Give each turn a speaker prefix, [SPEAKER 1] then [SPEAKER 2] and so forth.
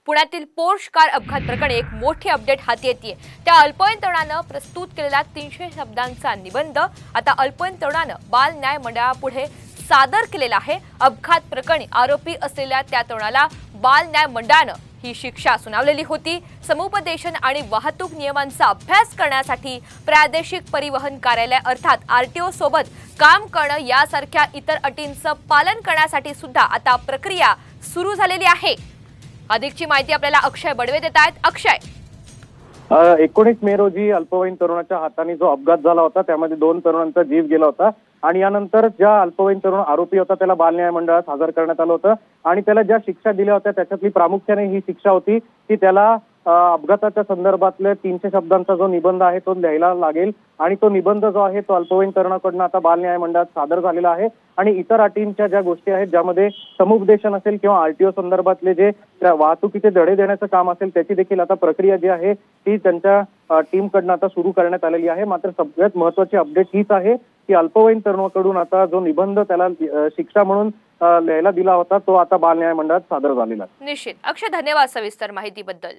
[SPEAKER 1] पुण्यातील Porsche car अपघात प्रकरणी एक मोठी अपडेट हाती येते। त्या अल्पवयीन तरुणानं प्रस्तुत केलेला 300 शब्दांचा निबंध आता अल्पवयीन तरुणानं बाल न्याय मंडळापुढे सादर केलेला आहे। अपघात प्रकरणी आरोपी असलेल्या त्या तरुणाला बाल न्याय मंडळानं ही शिक्षा सुनावलेली होती। समुपदेशन आणि वाहतूक नियमांचा अभ्यास करण्यासाठी प्रादेशिक परिवहन कार्यालय अर्थात आरटीओ सोबत काम करणं यासारख्या इतर अटींचं पालन करण्यासाठी सुद्धा आता प्रक्रिया सुरू झालेली आहे। अधिकची माहिती आपल्याला अक्षय बडवे देत आहेत। अक्षय,
[SPEAKER 2] 19 मे रोजी अल्पवयीन तरुणाच्या हाताने जो अपघात झाला होता त्यामध्ये 2 तरुणांचा जीव गेला होता आणि यानंतर ज्या अल्पवयीन तरुण आरोपी होता त्याला बाल न्याय मंडळात हजर करण्यात आलं होतं आणि त्याला ज्या शिक्षा दिल्या होत्या त्याच्यातली प्रामुख्याने ही शिक्षा होती की त्याला अपघाताच्या संदर्भातले 300 शब्दांचा जो निबंध आहे तो लिहायला लागेल आणि तो निबंध जो आहे तो अल्पवयीन तरुणाकडून आता बाल न्याय मंडळात सादर झालेला आहे। आणि इतर अटींच्या ज्या गोष्टी आहेत ज्यामध्ये समुपदेशन असेल किंवा आरटीओ संदर्भातले जे वाहतुकीचे धडे देण्याचं काम असेल त्याची देखील आता प्रक्रिया जी आहे ती त्यांच्या टीमकडून आता सुरू करण्यात आलेली आहे। मात्र सगळ्यात महत्त्वाची अपडेट हीच आहे की अल्पवयीन तरुणाकडून आता जो निबंध त्याला शिक्षा म्हणून लिहायला दिला होता तो आता बाल न्याय मंडळात सादर झालेला आहे।
[SPEAKER 1] निश्चित अक्षय, धन्यवाद सविस्तर माहितीबद्दल।